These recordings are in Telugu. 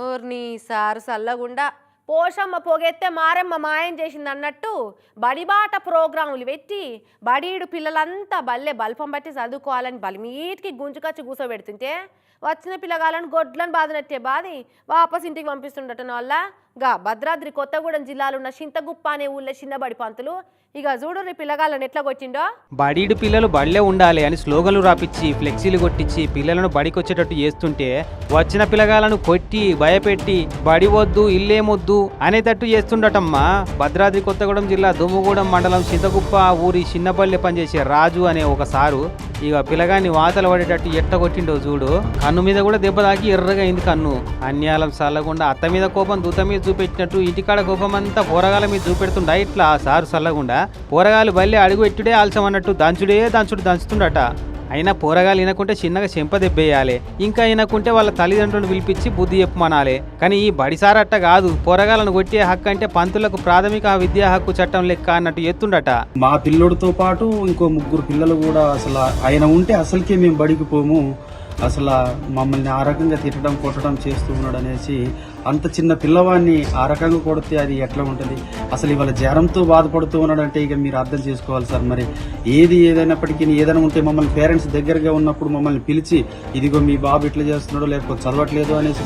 ఓర్ని సారు సల్లగుండా పోషమ్మ పొగెత్తే మారెమ్మ మాయం చేసింది అన్నట్టు బడిబాట ప్రోగ్రాములు పెట్టి బడీడు పిల్లలంతా బల్లె బల్పం బట్టి చదువుకోవాలని బలిమీటికి గుంజుకొచ్చి కూసోబెడుతుంటే వచ్చిన పిల్లగాలను గొడ్లను బాధనట్టే బాధి వాపస్ ఇంటికి పంపిస్తుండటం వల్ల గా భద్రాద్రి కొత్తగూడెం జిల్లాలో ఉన్న చింతగుప్ప అనే ఊళ్ళో చిన్నబడి పంతులు ఇక చూడు పిల్లగాళ్ళని ఎట్లా కొట్టిండో. బడీడు పిల్లలు బళ్ళే ఉండాలి అని స్లోగన్లు రాపిచ్చి ఫ్లెక్సీలు కొట్టించి పిల్లలను బడికొచ్చేటట్టు చేస్తుంటే వచ్చిన పిల్లగాలను కొట్టి భయపెట్టి బడి వద్దు ఇల్లేమొద్దు అనేటట్టు చేస్తుండటమ్మా. భద్రాద్రి కొత్తగూడెం జిల్లా దుమ్ముగూడెం మండలం చింతగుప్ప ఊరి చిన్నబల్లె పనిచేసే రాజు అనే ఒక సారు ఇక పిల్లగాన్ని వాతలు పడేటట్టు ఎట్ట కొట్టిండో చూడు. కన్ను మీద కూడా దెబ్బ తాకి ఎర్రగా అయింది కన్ను. అన్యాలం సల్లగుండా అత్త మీద కోపం దూత మీద చూపెట్టినట్టు ఇంటికాడ కోపం అంతా పోరగాల మీద చూపెడుతుండ ఇట్లా సారు సల్లగుండా పోరగాలు బల్లె అడుగు ఎట్టుడే ఆల్సం అన్నట్టు దంచుతుండట. అయినా పోరగాలు వినకుంటే చిన్నగా చెంప దెబ్బేయాలి, ఇంకా వినకుంటే వాళ్ళ తల్లిదండ్రులను పిలిపించి బుద్ధి చెప్పమనాలి. కానీ ఈ బడిసారట్ట కాదు, పోరగాలను కొట్టే హక్కు అంటే పంతులకు ప్రాథమిక విద్యా హక్కు చట్టం లెక్క అన్నట్టు ఎత్తుండట. మా పిల్లోడితో పాటు ఇంకో 3 పిల్లలు కూడా అసలు ఆయన ఉంటే అసలుకే మేము బడికి పోము, అసలు మమ్మల్ని ఆ రకంగా తిట్టడం కొట్టడం చేస్తూ ఉన్నాడు అనేసి అంత చిన్న పిల్లవాడిని ఆ రకంగా కొడితే అది ఎట్లా ఉంటుంది? అసలు ఇవాళ జ్వరంతో బాధపడుతూ ఉన్నాడంటే ఇక మీరు అర్థం చేసుకోవాలి సార్. మరి ఏదైనప్పటికీ ఏదైనా ఉంటే మమ్మల్ని పేరెంట్స్ దగ్గరగా ఉన్నప్పుడు మమ్మల్ని పిలిచి ఇదిగో మీ బాబు ఇట్లా చేస్తున్నాడో లేకపోతే చదవట్లేదు అనేసి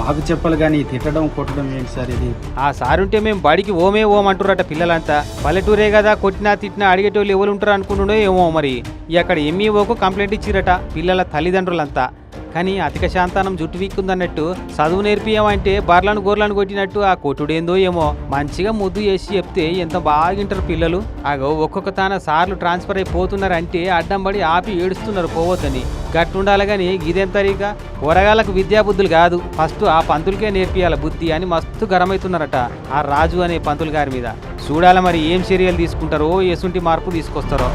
మాకు చెప్పాలి, కానీ తిట్టడం కొట్టడం ఏంటి సార్ ఇది? ఆ సారుంటే మేము బడికి ఓమంటురట పిల్లలంతా. పల్లెటూరే కదా, కొట్టినా తిట్టినా అడిగేటోళ్ళు ఎవరు ఉంటారు అనుకుంటుండో ఏమో. మరి అక్కడ ఎంఈఓకు కంప్లైంట్ ఇచ్చిరట పిల్లల తల్లిదండ్రులంతా. కానీ అధిక శాంతానం జుట్టు వీక్కుందన్నట్టు చదువు నేర్పియమంటే బర్లను గోర్లను కొట్టినట్టు ఆ కొట్టుడేందో ఏమో. మంచిగా ముద్దు చేసి చెప్తే ఎంత బాగింటారు పిల్లలు. అగో ఒక్కొక్క తాన సార్లు ట్రాన్స్ఫర్ అయిపోతున్నారంటే అడ్డం పడి ఆపి ఏడుస్తున్నారు పోవద్దని. గట్టుండాలి కానీ ఇదేంతరీగా పోరగాళ్ళకు విద్యాబుద్ధులు కాదు, ఫస్ట్ ఆ పంతులకే నేర్పియాల బుద్ధి అని మస్తు గరమవుతున్నారట ఆ రాజు అనే పంతులు గారి మీద. చూడాల మరి ఏం చర్యలు తీసుకుంటారో, ఎసుంటి మార్పు తీసుకొస్తారో.